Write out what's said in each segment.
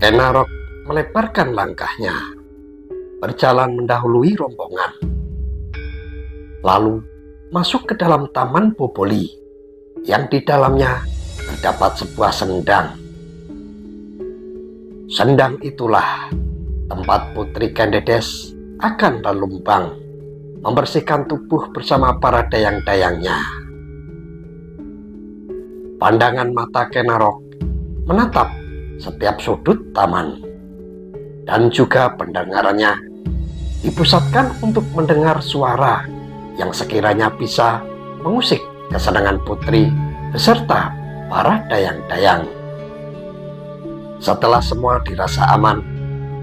Kenarok melebarkan langkahnya, berjalan mendahului rombongan, lalu masuk ke dalam taman Boboli yang di dalamnya terdapat sebuah sendang. Sendang itulah tempat Putri Kendedes akan berlumbang membersihkan tubuh bersama para dayang-dayangnya. Pandangan mata Kenarok menatap setiap sudut taman, dan juga pendengarannya dipusatkan untuk mendengar suara yang sekiranya bisa mengusik kesenangan putri beserta para dayang-dayang. Setelah semua dirasa aman,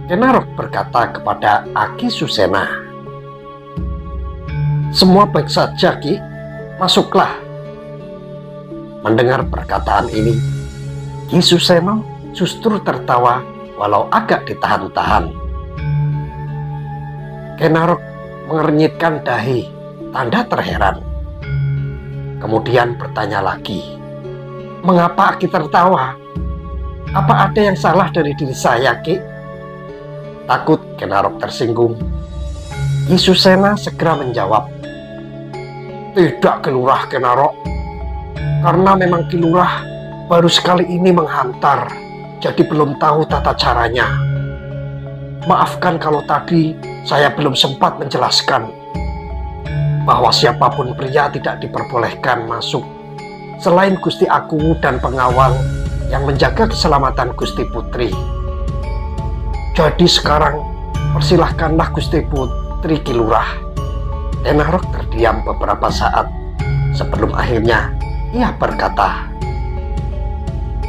Kenarok berkata kepada Aki Susena, "Semua baik saja, Ki, masuklah." Mendengar perkataan ini, Ki Suseno justru tertawa walau agak ditahan-tahan. Kenarok mengernyitkan dahi, tanda terheran. Kemudian bertanya lagi, "Mengapa Ki tertawa? Apa ada yang salah dari diri saya, Ki?" Takut Kenarok tersinggung, Ki Susena segera menjawab, "Tidak, Ki Lurah Kenarok. Karena memang Ki Lurah baru sekali ini menghantar, jadi belum tahu tata caranya. Maafkan kalau tadi saya belum sempat menjelaskan bahwa siapapun pria tidak diperbolehkan masuk selain Gusti Aku dan pengawal yang menjaga keselamatan Gusti Putri. Jadi sekarang persilahkanlah Gusti Putri Ki Lurah." Kenarok terdiam beberapa saat sebelum akhirnya ia berkata,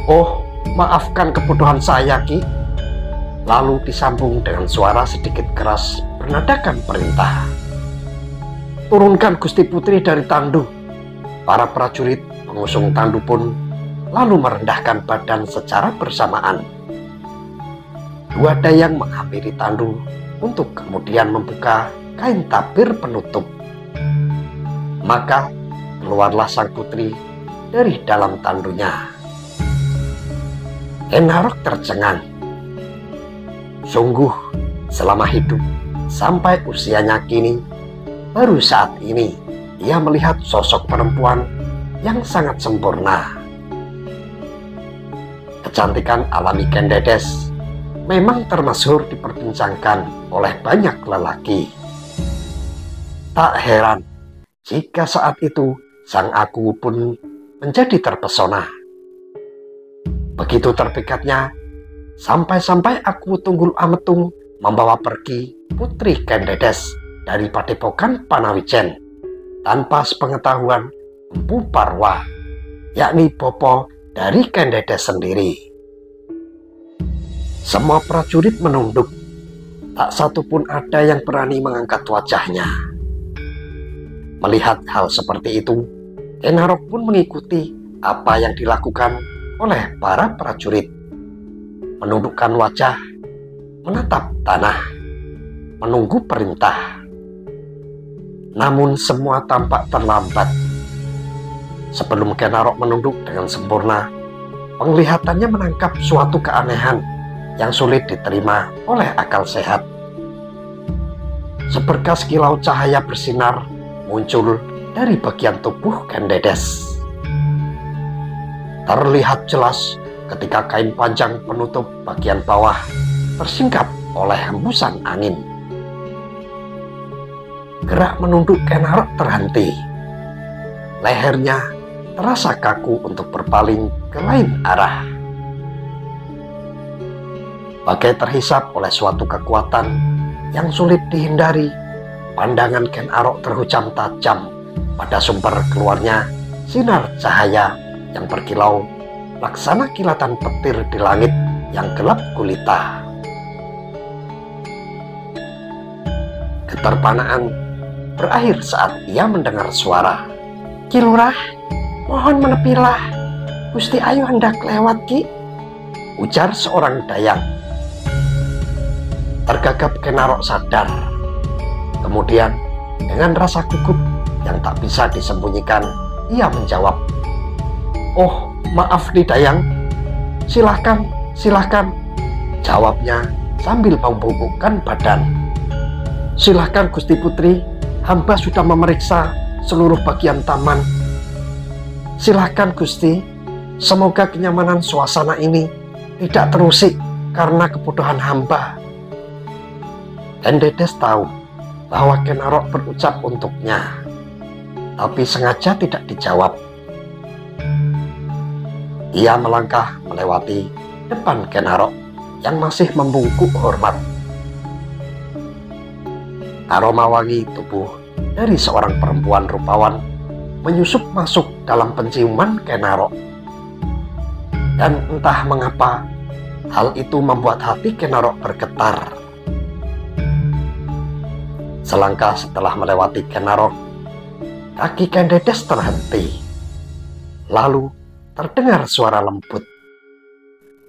"Oh, maafkan kebodohan saya, Ki." Lalu disambung dengan suara sedikit keras bernadakan perintah, "Turunkan Gusti Putri dari tandu." Para prajurit pengusung tandu pun lalu merendahkan badan secara bersamaan. Dua dayang menghampiri tandu untuk kemudian membuka kain tabir penutup. Maka keluarlah sang putri dari dalam tandunya. Kenarok tercengang. Sungguh, selama hidup sampai usianya kini, baru saat ini ia melihat sosok perempuan yang sangat sempurna. Kecantikan alami Kendedes memang termasyhur diperbincangkan oleh banyak lelaki. Tak heran jika saat itu sang Aku pun menjadi terpesona. Begitu terpikatnya, sampai-sampai Aku Tunggul Ametung membawa pergi Putri Kendedes dari Padepokan Panawijen tanpa sepengetahuan Empu Parwa, yakni Bopo dari Kendedes sendiri. Semua prajurit menunduk, tak satu pun ada yang berani mengangkat wajahnya. Melihat hal seperti itu, Kenarok pun mengikuti apa yang dilakukan oleh para prajurit. Menundukkan wajah, menatap tanah, menunggu perintah. Namun semua tampak terlambat. Sebelum Kenarok menunduk dengan sempurna, penglihatannya menangkap suatu keanehan yang sulit diterima oleh akal sehat. Seberkas kilau cahaya bersinar muncul dari bagian tubuh Kendedes. Terlihat jelas ketika kain panjang penutup bagian bawah tersingkap oleh hembusan angin. Gerak menunduk Kenarok terhenti. Lehernya terasa kaku untuk berpaling ke lain arah. Bagai terhisap oleh suatu kekuatan yang sulit dihindari, pandangan Kenarok terhujam tajam pada sumber keluarnya sinar cahaya yang berkilau laksana kilatan petir di langit yang gelap gulita. Keterpanaan berakhir saat ia mendengar suara, "Ki Lurah, mohon menepilah. Gusti Ayu hendak lewat, Ki," ujar seorang dayang. Tergagap Kenarok sadar. Kemudian dengan rasa gugup yang tak bisa disembunyikan, ia menjawab, "Oh, maaf nih dayang. Silahkan, Jawabnya sambil membungkukkan badan. Silahkan Gusti Putri, hamba sudah memeriksa seluruh bagian taman. Silahkan Gusti, semoga kenyamanan suasana ini tidak terusik karena kebodohan hamba. Ken Dedes tahu bahwa Ken Arok berucap untuknya, tapi sengaja tidak dijawab. Ia melangkah melewati depan Ken Arok yang masih membungkuk hormat. Aroma wangi tubuh dari seorang perempuan rupawan menyusup masuk dalam penciuman Ken Arok. Dan entah mengapa, hal itu membuat hati Ken Arok bergetar. Selangkah setelah melewati Ken Arok, kaki Ken Dedes terhenti. Lalu terdengar suara lembut.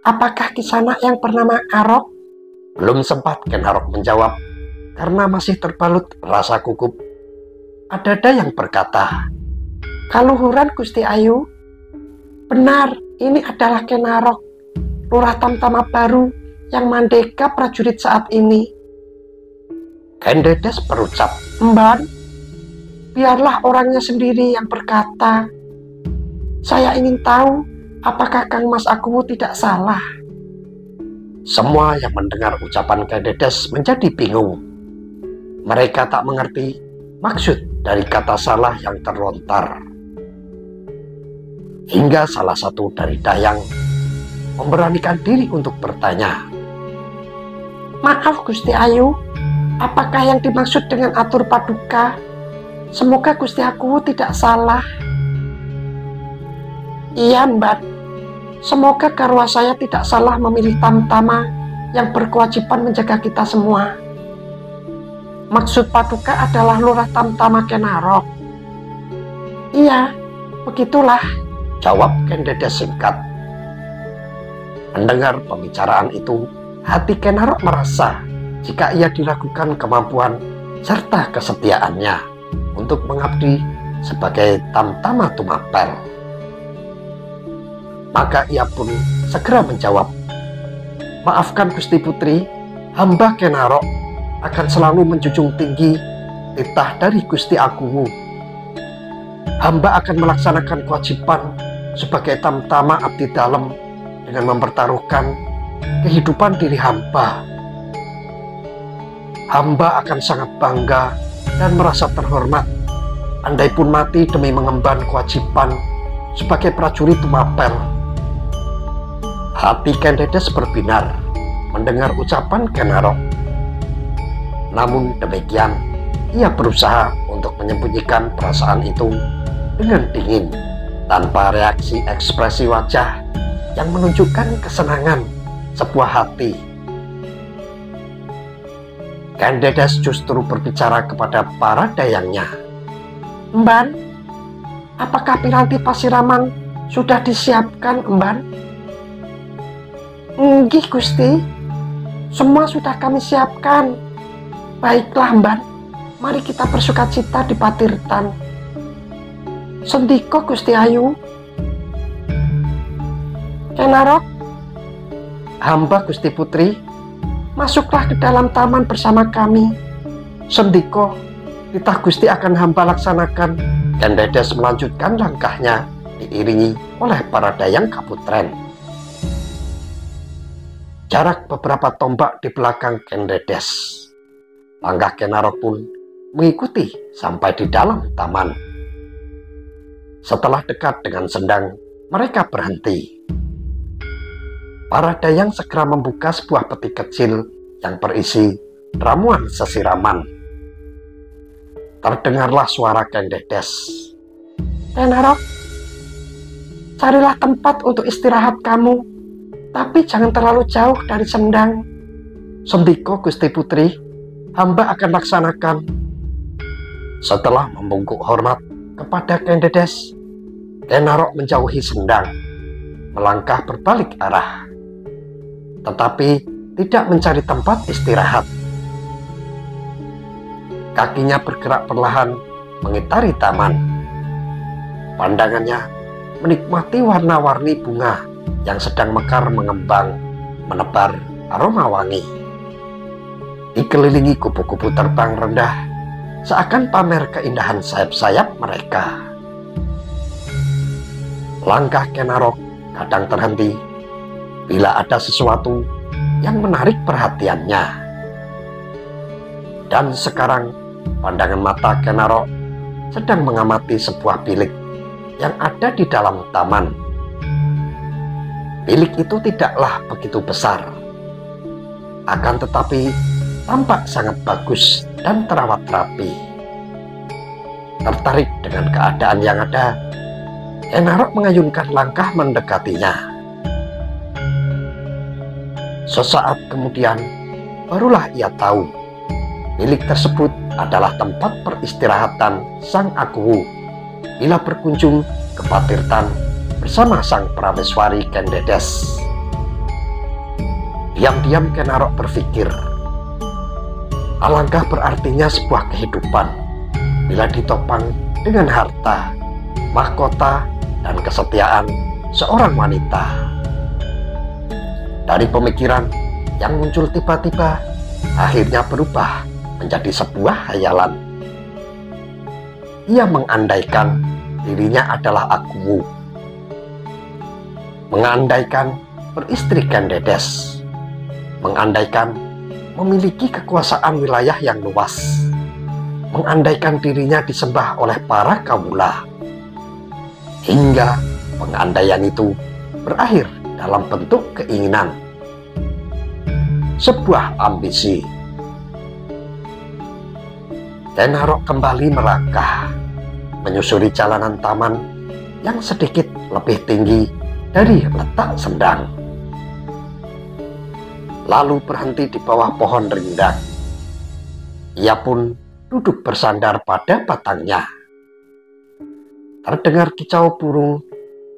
Apakah Kisanak yang bernama Arok? Belum sempat Ken Arok menjawab karena masih terbalut rasa gugup. Ada yang berkata, "Kaluhuran Gusti Ayu." Benar, ini adalah Ken Arok, Lurah Tamtama baru yang mandeka prajurit saat ini. Ken Dedes berucap, "Mban, biarlah orangnya sendiri yang berkata. Saya ingin tahu apakah Kang Mas Akuwu tidak salah." Semua yang mendengar ucapan Ken Dedes menjadi bingung. Mereka tak mengerti maksud dari kata salah yang terlontar. Hingga salah satu dari dayang memberanikan diri untuk bertanya, "Maaf Gusti Ayu, apakah yang dimaksud dengan atur paduka? Semoga Gusti Akuwu tidak salah." "Iya Mbak, semoga garwa saya tidak salah memilih Tamtama yang berkewajiban menjaga kita semua. Maksud paduka adalah Lurah Tamtama Ken Arok." "Iya, begitulah," jawab Ken Dedes singkat. Mendengar pembicaraan itu, hati Ken Arok merasa jika ia diragukan kemampuan serta kesetiaannya untuk mengabdi sebagai Tamtama Tumapel. Maka ia pun segera menjawab, "Maafkan Gusti Putri, hamba Ken Arok akan selalu menjunjung tinggi titah dari Gusti Akuwu. Hamba akan melaksanakan kewajiban sebagai Tamtama abdi dalem dengan mempertaruhkan kehidupan diri hamba. Hamba akan sangat bangga dan merasa terhormat andai pun mati demi mengemban kewajiban sebagai prajurit Tumapel." Hati Ken Dedes berbinar mendengar ucapan Ken Arok. Namun demikian, ia berusaha untuk menyembunyikan perasaan itu dengan dingin, tanpa reaksi ekspresi wajah yang menunjukkan kesenangan sebuah hati. Ken Dedes justru berbicara kepada para dayangnya, "Mban, apakah piranti pasiraman sudah disiapkan, Mban?" "Nggih Gusti, semua sudah kami siapkan." "Baiklah Mban, mari kita bersukacita di Patirtan." "Sendika Gusti Ayu." "Ken Arok, hamba Gusti Putri, masuklah ke dalam taman bersama kami. Sendika, titah Gusti akan hamba laksanakan." Ken Dedes melanjutkan langkahnya diiringi oleh para dayang kaputren. Jarak beberapa tombak di belakang Ken Dedes, langkah Ken Arok pun mengikuti sampai di dalam taman. Setelah dekat dengan sendang, mereka berhenti. Para dayang segera membuka sebuah peti kecil yang berisi ramuan sesiraman. Terdengarlah suara Ken Dedes, "Ken Arok, carilah tempat untuk istirahat kamu, tapi jangan terlalu jauh dari sendang." "Sendika Gusti Putri, hamba akan laksanakan." Setelah membungkuk hormat kepada Ken Dedes, Ken Arok menjauhi sendang, melangkah berbalik arah, tetapi tidak mencari tempat istirahat. Kakinya bergerak perlahan mengitari taman. Pandangannya menikmati warna-warni bunga yang sedang mekar mengembang, menebar aroma wangi. Dikelilingi kupu-kupu terbang rendah, seakan pamer keindahan sayap-sayap mereka. Langkah Ken Arok kadang terhenti bila ada sesuatu yang menarik perhatiannya. Dan sekarang pandangan mata Ken Arok sedang mengamati sebuah bilik yang ada di dalam taman. Bilik itu tidaklah begitu besar, akan tetapi tampak sangat bagus dan terawat rapi. Tertarik dengan keadaan yang ada, Ken Arok mengayunkan langkah mendekatinya. Sesaat kemudian, barulah ia tahu bilik tersebut adalah tempat peristirahatan sang Akuwu bila berkunjung ke Patirtan bersama sang Prameswari Ken Dedes. Diam-diam Ken Arok berpikir, alangkah berartinya sebuah kehidupan bila ditopang dengan harta, mahkota, dan kesetiaan seorang wanita. Dari pemikiran yang muncul tiba-tiba, akhirnya berubah menjadi sebuah hayalan. Ia mengandaikan dirinya adalah Akuwu, mengandaikan beristri Ken Dedes, mengandaikan memiliki kekuasaan wilayah yang luas, mengandaikan dirinya disembah oleh para kawula, hingga pengandaian itu berakhir dalam bentuk keinginan, sebuah ambisi. Ken Arok kembali melangkah, menyusuri jalanan taman yang sedikit lebih tinggi dari letak sendang. Lalu berhenti di bawah pohon rindang. Ia pun duduk bersandar pada batangnya. Terdengar kicau burung,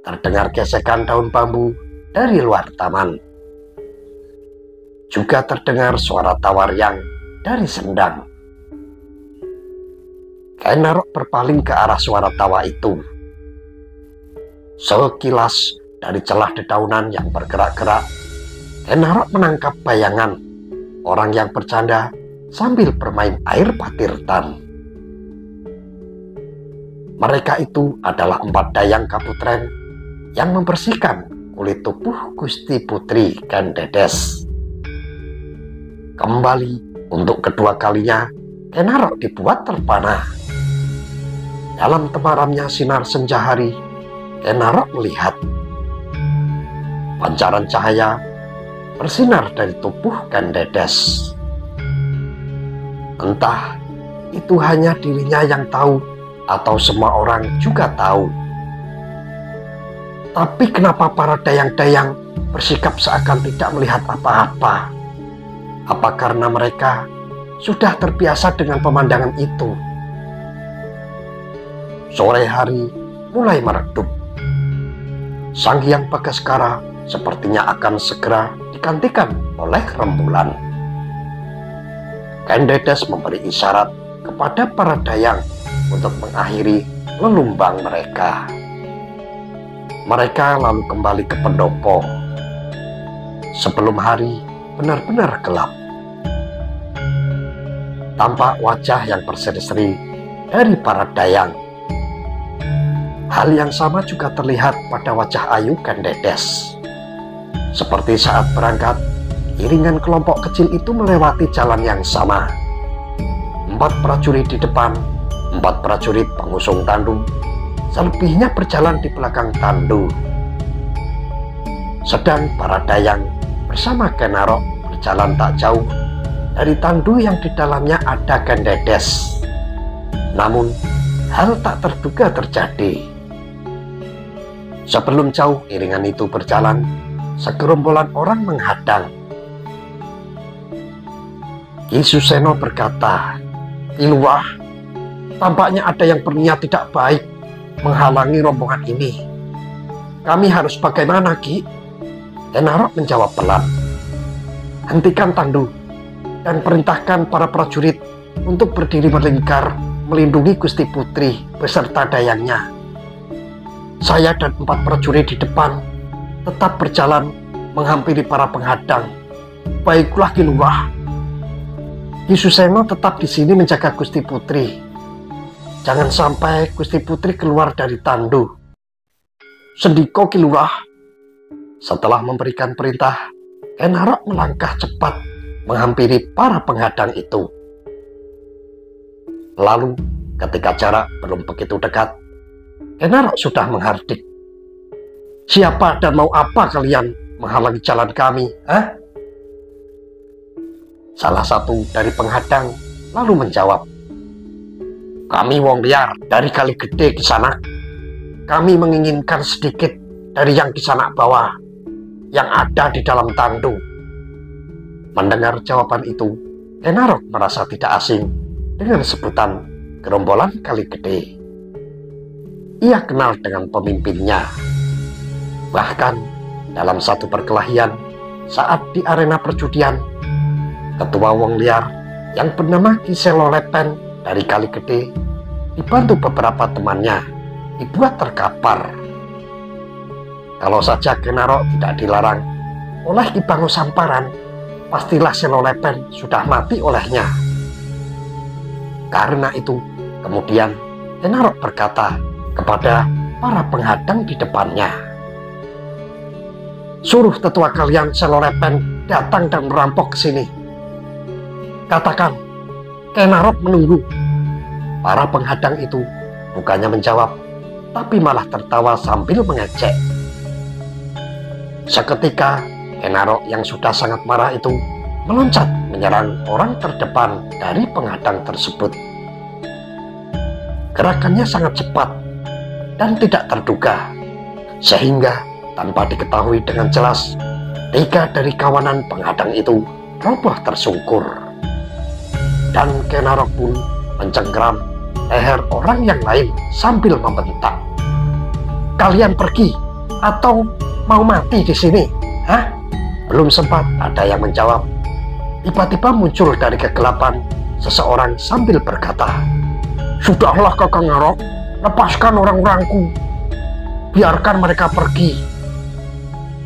terdengar gesekan daun bambu dari luar taman. Juga terdengar suara tawa riang dari sendang. Ken Arok berpaling ke arah suara tawa itu. Sekilas dari celah dedaunan yang bergerak-gerak, Ken Arok menangkap bayangan orang yang bercanda sambil bermain air patirtan. Mereka itu adalah 4 dayang kaputren yang membersihkan kulit tubuh Gusti Putri Ken Dedes. Kembali untuk kedua kalinya, Ken Arok dibuat terpana. Dalam temaramnya sinar senja hari, Ken Arok melihat pancaran cahaya bersinar dari tubuh Ken Dedes. Entah itu hanya dirinya yang tahu atau semua orang juga tahu. Tapi kenapa para dayang-dayang bersikap seakan tidak melihat apa-apa? Apa karena mereka sudah terbiasa dengan pemandangan itu? Sore hari mulai meredup. Sang Hyang Bagaskara sepertinya akan segera digantikan oleh rembulan. Ken Dedes memberi isyarat kepada para dayang untuk mengakhiri lelumbang mereka. Mereka lalu kembali ke pendopo sebelum hari benar-benar gelap. Tampak wajah yang berseri-seri dari para dayang. Hal yang sama juga terlihat pada wajah ayu Ken Dedes. Seperti saat berangkat, iringan kelompok kecil itu melewati jalan yang sama. 4 prajurit di depan, 4 prajurit pengusung tandu, selebihnya berjalan di belakang tandu. Sedang para dayang bersama Ken Arok berjalan tak jauh dari tandu yang di dalamnya ada Ken Dedes. Namun, hal tak terduga terjadi. Sebelum jauh iringan itu berjalan, segerombolan orang menghadang. Ki Suseno berkata, "Iluwah, tampaknya ada yang berniat tidak baik menghalangi rombongan ini. Kami harus bagaimana, Ki?" Ken Arok menjawab pelan, "Hentikan tandu dan perintahkan para prajurit untuk berdiri melingkar melindungi Gusti Putri beserta dayangnya. Saya dan 4 prajurit di depan tetap berjalan menghampiri para penghadang. Baiklah Ki Lurah. Ki Suseno tetap di sini menjaga Gusti Putri. Jangan sampai Gusti Putri keluar dari tandu. Sendiko Ki Lurah. Setelah memberikan perintah, Enarok melangkah cepat menghampiri para penghadang itu. Lalu ketika jarak belum begitu dekat, Enarok sudah menghardik. Siapa dan mau apa kalian menghalangi jalan kami? Salah satu dari penghadang lalu menjawab, kami wong liar dari Kali Gede Kisanak. Kami menginginkan sedikit dari yang Kisanak bawa, yang ada di dalam tandu. Mendengar jawaban itu, Enarok merasa tidak asing dengan sebutan gerombolan Kali Gede. Ia kenal dengan pemimpinnya. Bahkan dalam satu perkelahian saat di arena perjudian, ketua wong liar yang bernama Ki Selolepen dari Kali Gede dibantu beberapa temannya dibuat terkapar. Kalau saja Enarok tidak dilarang oleh Ki Bango Samparan, pastilah Selolepen sudah mati olehnya. Karena itu, kemudian Enarok berkata kepada para penghadang di depannya, suruh tetua kalian Selolepen datang dan merampok ke sini. Katakan, Enarok menunggu. Para penghadang itu bukannya menjawab, tapi malah tertawa sambil mengejek. Seketika, Enarok yang sudah sangat marah itu meloncat menyerang orang terdepan dari penghadang tersebut. Gerakannya sangat cepat dan tidak terduga, sehingga tanpa diketahui dengan jelas, 3 dari kawanan penghadang itu roboh tersungkur. Dan Enarok pun mencengkeram leher orang yang lain sambil membentak, kalian pergi atau mau mati di sini? Belum sempat ada yang menjawab, tiba-tiba muncul dari kegelapan seseorang sambil berkata, sudahlah Kakang Ngarok, lepaskan orang-orangku, biarkan mereka pergi.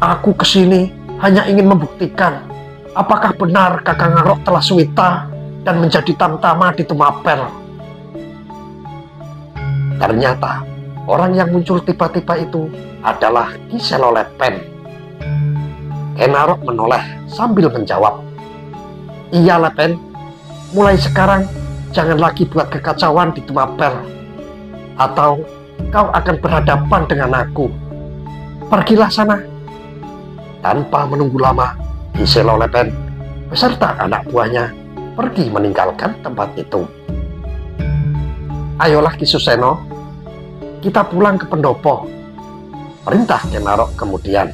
Aku kesini hanya ingin membuktikan apakah benar Kakang Ngarok telah suwita dan menjadi tamtama di Tumapel. Ternyata orang yang muncul tiba-tiba itu adalah Ki Selolepen. Enarok menoleh sambil menjawab, iya Lepen, mulai sekarang jangan lagi buat kekacauan di Tumapel, atau kau akan berhadapan dengan aku. Pergilah sana. Tanpa menunggu lama, Ki Selolepen beserta anak buahnya pergi meninggalkan tempat itu. Ayolah Ki Suseno, kita pulang ke pendopo, perintah Enarok kemudian.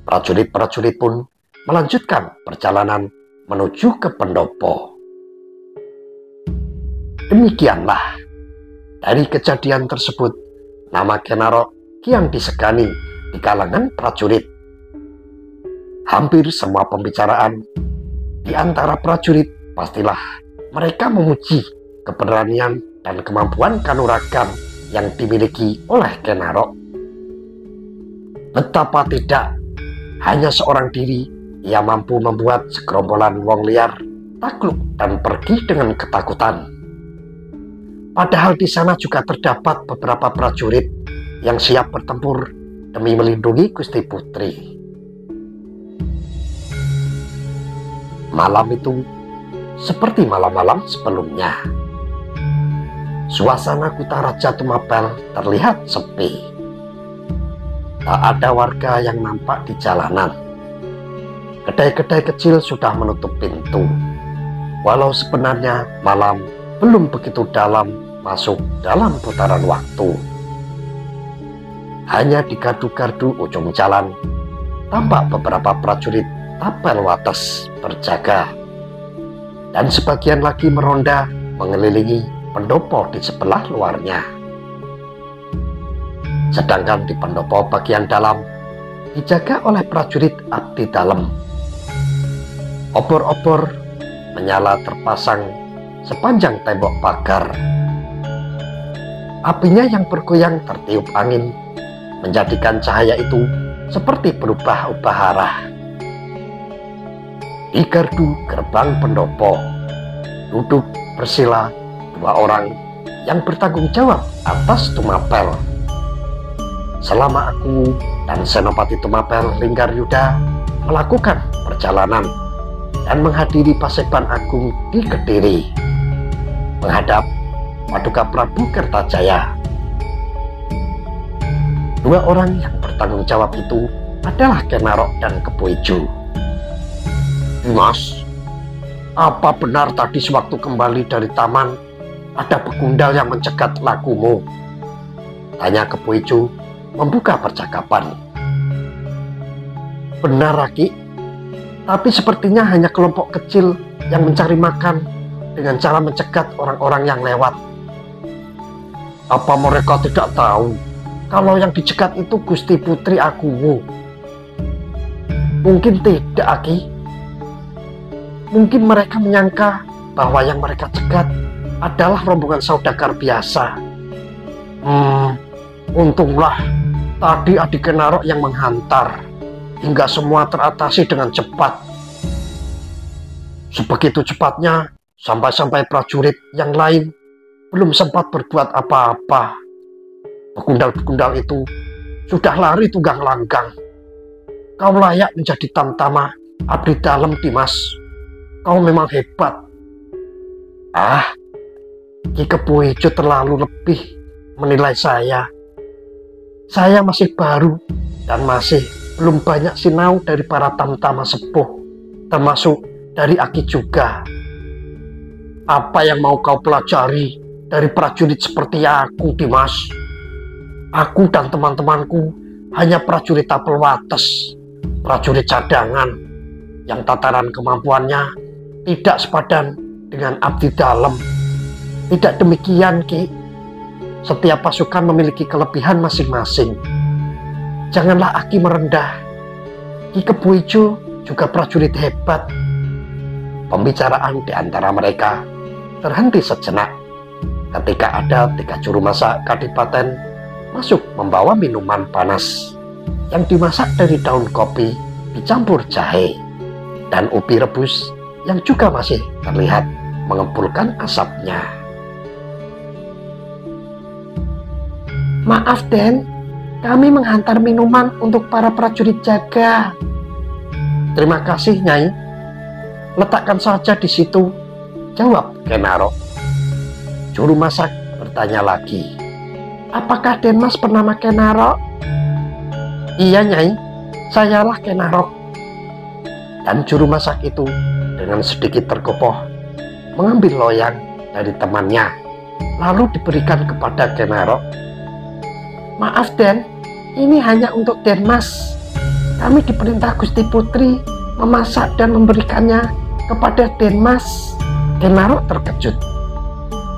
Prajurit-prajurit pun melanjutkan perjalanan menuju ke pendopo. Demikianlah, dari kejadian tersebut, nama Enarok kian disegani di kalangan prajurit. Hampir semua pembicaraan di antara prajurit pastilah mereka memuji keberanian dan kemampuan kanuragan yang dimiliki oleh Enarok. Betapa tidak, hanya seorang diri ia mampu membuat segerombolan wong liar takluk dan pergi dengan ketakutan. Padahal di sana juga terdapat beberapa prajurit yang siap bertempur demi melindungi Gusti Putri. Malam itu seperti malam-malam sebelumnya. Suasana Kuta Raja Tumapel terlihat sepi. Tak ada warga yang nampak di jalanan. Kedai-kedai kecil sudah menutup pintu. Walau sebenarnya malam belum begitu dalam masuk dalam putaran waktu. Hanya di gardu-gardu ujung jalan tampak beberapa prajurit tapel wates berjaga, dan sebagian lagi meronda mengelilingi pendopo di sebelah luarnya. Sedangkan di pendopo bagian dalam dijaga oleh prajurit abdi dalam. Obor-obor menyala terpasang sepanjang tembok pagar. Apinya yang bergoyang tertiup angin menjadikan cahaya itu seperti berubah-ubah arah. Di gardu gerbang pendopo duduk bersila dua orang yang bertanggung jawab atas Tumapel. Selama aku dan Senopati Tumapel Linggaryuda melakukan perjalanan dan menghadiri Paseban Agung di Kediri menghadap Paduka Prabu Kertajaya. Dua orang yang bertanggung jawab itu adalah Kenarok dan Kebo Ijo. "Dimas, apa benar tadi sewaktu kembali dari taman ada begundal yang mencegat lakumu?" tanya Kebo Ijo membuka percakapan. "Benar, Raki, tapi sepertinya hanya kelompok kecil yang mencari makan dengan cara mencegat orang-orang yang lewat." "Apa mereka tidak tahu kalau yang dicegat itu Gusti Putri Agung?" "Mungkin tidak, Aki. Mungkin mereka menyangka bahwa yang mereka cegat adalah rombongan saudagar biasa." Untunglah tadi adik Kenarok yang menghantar hingga semua teratasi dengan cepat. Sebegitu cepatnya sampai-sampai prajurit yang lain belum sempat berbuat apa-apa. Begundal-begundal itu sudah lari tunggang langgang. Kau layak menjadi tamtama abdi dalam, Dimas. Kau memang hebat." Ki Kebo Ijo terlalu lebih menilai saya. Saya masih baru dan masih belum banyak sinau dari para tamtama sepuh, termasuk dari Aki juga. Apa yang mau kau pelajari dari prajurit seperti aku, Dimas? Aku dan teman-temanku hanya prajurit tapel wates, prajurit cadangan yang tataran kemampuannya tidak sepadan dengan abdi dalam. Tidak demikian, Ki. Setiap pasukan memiliki kelebihan masing-masing. Janganlah Aki merendah. Ki Kebo Ijo juga prajurit hebat. Pembicaraan di antara mereka terhenti sejenak ketika ada 3 juru masak kadipaten masuk membawa minuman panas yang dimasak dari daun kopi dicampur jahe dan ubi rebus yang juga masih terlihat mengepulkan asapnya. "Maaf, Den, kami menghantar minuman untuk para prajurit jaga." "Terima kasih, Nyai. Letakkan saja di situ," jawab Kenarok. Juru masak bertanya lagi, "Apakah Denmas bernama Kenarok?" "Iya, Nyai, sayalah Kenarok." Dan juru masak itu dengan sedikit tergopoh mengambil loyang dari temannya lalu diberikan kepada Kenarok. "Maaf, Den, ini hanya untuk Denmas. Kami diperintah Gusti Putri memasak dan memberikannya kepada Denmas." Kenarok terkejut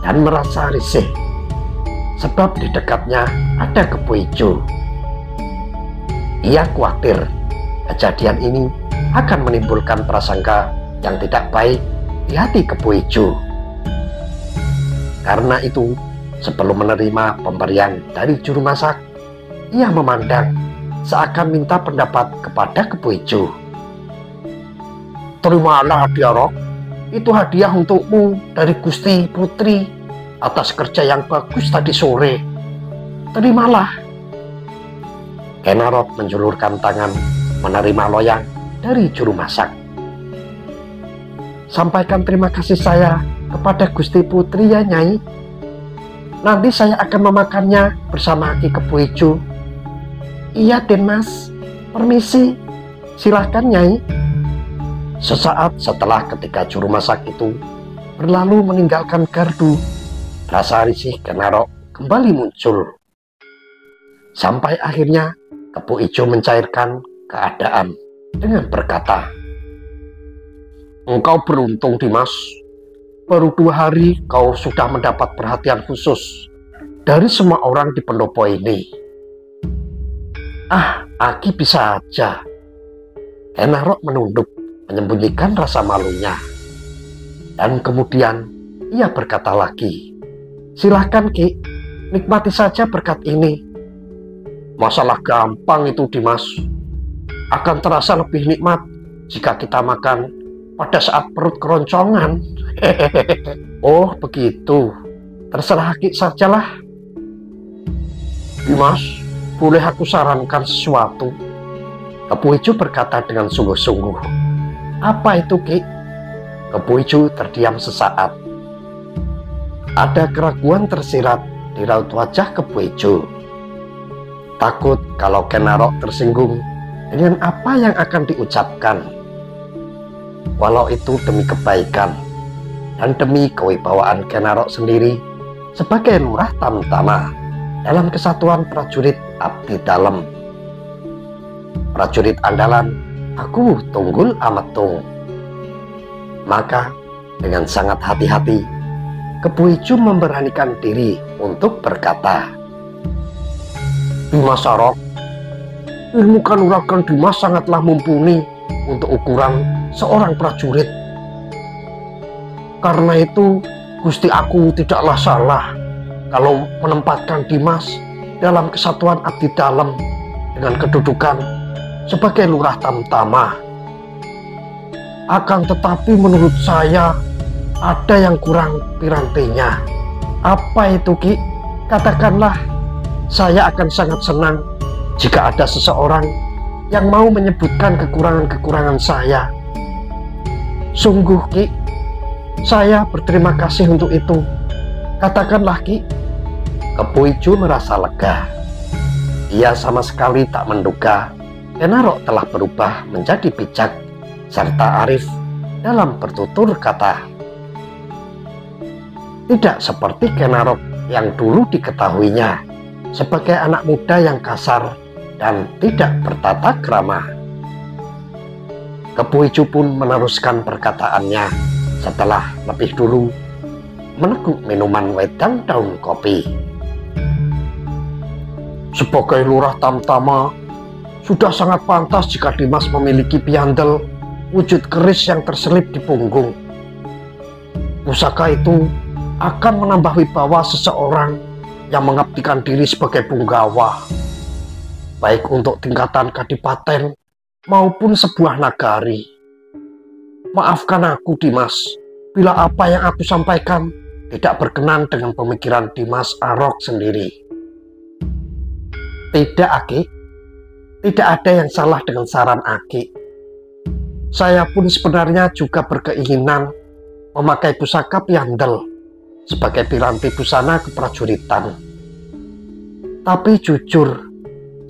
dan merasa risih sebab di dekatnya ada Kebo Ijo. Ia khawatir kejadian ini akan menimbulkan prasangka yang tidak baik di hati Kebo Ijo. Karena itu, sebelum menerima pemberian dari juru masak, ia memandang seakan minta pendapat kepada Kebo Ijo. "Terimalah hadiah, Rok. Itu hadiah untukmu dari Gusti Putri atas kerja yang bagus tadi sore. Terimalah." Kenarok menjulurkan tangan menerima loyang dari juru masak. "Sampaikan terima kasih saya kepada Gusti Putri ya, Nyai. Nanti saya akan memakannya bersama Ki Kebo Ijo." "Iya, Denmas. Permisi. Silahkan, Nyai." Sesaat setelah ketika juru masak itu berlalu meninggalkan gardu, rasa risih Kenarok kembali muncul. Sampai akhirnya Kebo Ijo mencairkan keadaan dengan berkata, "Engkau beruntung, Dimas. Baru 2 hari kau sudah mendapat perhatian khusus dari semua orang di pendopo ini." Aki bisa aja." Kenarok menunduk menyembunyikan rasa malunya. Dan kemudian ia berkata lagi, "Silahkan, Ki, nikmati saja berkat ini." "Masalah gampang itu, Dimas. Akan terasa lebih nikmat jika kita makan pada saat perut keroncongan. Oh begitu, terserah Ki sajalah. Dimas, boleh aku sarankan sesuatu? Kebo Ijo berkata dengan sungguh-sungguh. Apa itu Ki? Kebo Ijo terdiam sesaat. Ada keraguan tersirat di raut wajah Kebo Ijo. Takut kalau Ken Arok tersinggung dengan apa yang akan diucapkan. Walau itu demi kebaikan dan demi kewibawaan Ken Arok sendiri sebagai lurah Tamtama dalam kesatuan prajurit abdi dalem. Prajurit andalan Aku Tunggul Ametung. Maka dengan sangat hati-hati Kebo Ijo memberanikan diri untuk berkata, Dimas Arok, ilmu kanuragan Dimas sangatlah mumpuni untuk ukuran seorang prajurit. Karena itu Gusti aku tidaklah salah kalau menempatkan Dimas dalam kesatuan abdi dalem dengan kedudukan sebagai lurah Tamtama. Akan tetapi menurut saya ada yang kurang pirantinya. Apa itu Ki? Katakanlah, saya akan sangat senang jika ada seseorang yang mau menyebutkan kekurangan-kekurangan saya. Sungguh Ki, saya berterima kasih untuk itu. Katakanlah Ki. Kebo Ijo merasa lega. Ia sama sekali tak menduga Ken Arok telah berubah menjadi bijak serta arif dalam bertutur kata. Tidak seperti Ken Arok yang dulu diketahuinya sebagai anak muda yang kasar dan tidak bertata krama. Kebo Ijo pun meneruskan perkataannya setelah lebih dulu meneguk minuman wedang daun kopi. Sebagai lurah Tamtama, sudah sangat pantas jika Dimas memiliki piandel wujud keris yang terselip di punggung. Pusaka itu akan menambah wibawa seseorang yang mengabdikan diri sebagai punggawa, baik untuk tingkatan kadipaten maupun sebuah nagari. Maafkan aku Dimas, bila apa yang aku sampaikan tidak berkenan dengan pemikiran Dimas Arok sendiri. Tidak Aki, tidak ada yang salah dengan saran Aki. Saya pun sebenarnya juga berkeinginan memakai pusaka piandel sebagai piranti busana keprajuritan. Tapi jujur,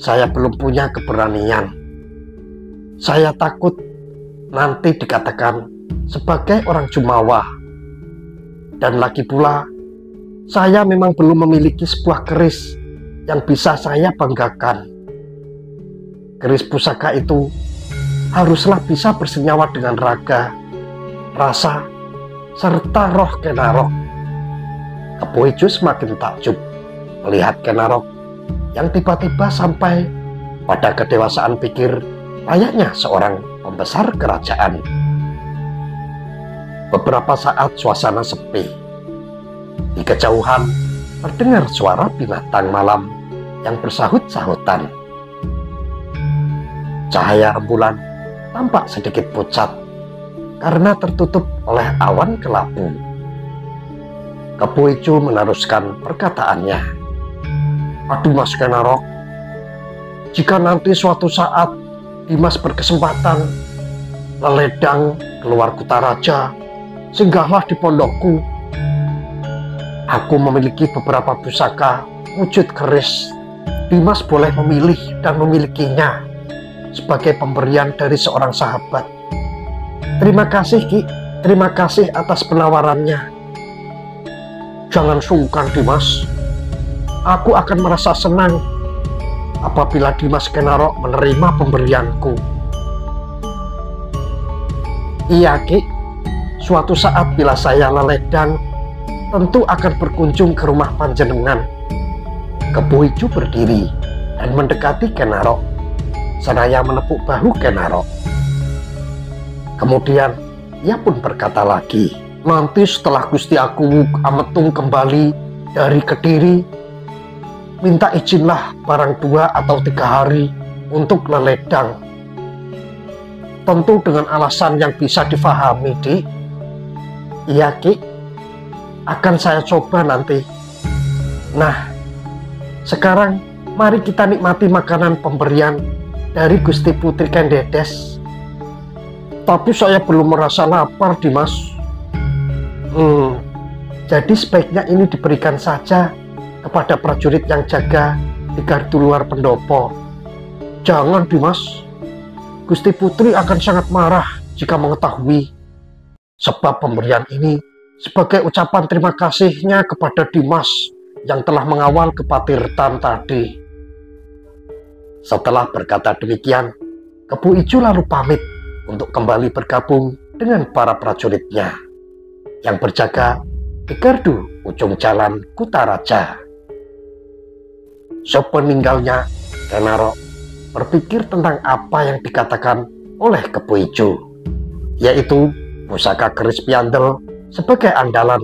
saya belum punya keberanian. Saya takut nanti dikatakan sebagai orang jumawa. Dan lagi pula, saya memang belum memiliki sebuah keris yang bisa saya banggakan. Keris pusaka itu haruslah bisa bersenyawa dengan raga, rasa, serta roh Ken Arok. Kebo Ijo semakin takjub melihat Ken Arok yang tiba-tiba sampai pada kedewasaan pikir layaknya seorang pembesar kerajaan. Beberapa saat suasana sepi. Di kejauhan terdengar suara binatang malam yang bersahut-sahutan. Cahaya rembulan tampak sedikit pucat karena tertutup oleh awan kelabu. Kebo Ijo meneruskan perkataannya. Aduh Mas Ken Arok, jika nanti suatu saat Dimas berkesempatan leledang keluar Kutaraja, singgahlah di pondokku. Aku memiliki beberapa pusaka wujud keris. Dimas boleh memilih dan memilikinya sebagai pemberian dari seorang sahabat. Terima kasih Ki, terima kasih atas penawarannya. Jangan sungkan Dimas, aku akan merasa senang apabila Dimas Ken Arok menerima pemberianku. Iya Ki, suatu saat bila saya leledang, tentu akan berkunjung ke rumah panjenengan. Kebo Ijo berdiri dan mendekati Ken Arok. Seraya menepuk bahu Ken Arok. Kemudian ia pun berkata lagi, nanti setelah Gusti aku Ametung kembali dari Kediri, minta izinlah barang 2 atau 3 hari untuk leledang. tentu dengan alasan yang bisa difahami, Dik. Iya, Ki. Akan saya coba nanti. Nah, sekarang mari kita nikmati makanan pemberian dari Gusti Putri Kendedes. Tapi saya belum merasa lapar, Dimas. Jadi sebaiknya ini diberikan saja kepada prajurit yang jaga di gardu luar pendopo. Jangan, Dimas. Gusti Putri akan sangat marah jika mengetahui. Sebab pemberian ini sebagai ucapan terima kasihnya kepada Dimas yang telah mengawal ke Patirtan tadi. Setelah berkata demikian, Kepu Ijo lalu pamit untuk kembali bergabung dengan para prajuritnya yang berjaga di gardu ujung jalan Kutaraja. Sepeninggalnya, Kenaro berpikir tentang apa yang dikatakan oleh Kepu Ijo, yaitu pusaka keris piandel sebagai andalan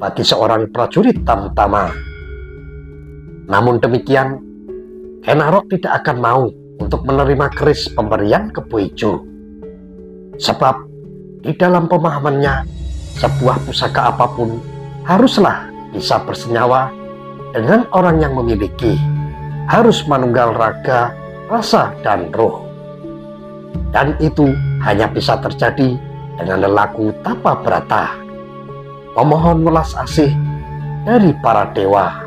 bagi seorang prajurit tamtama. Namun demikian, Kenaro tidak akan mau untuk menerima keris pemberian Kepu Ijo. Sebab di dalam pemahamannya, sebuah pusaka apapun haruslah bisa bersenyawa dengan orang yang memiliki, harus manunggal raga, rasa, dan roh. Dan itu hanya bisa terjadi dengan lelaku tapa berata, memohon welas asih dari para dewa.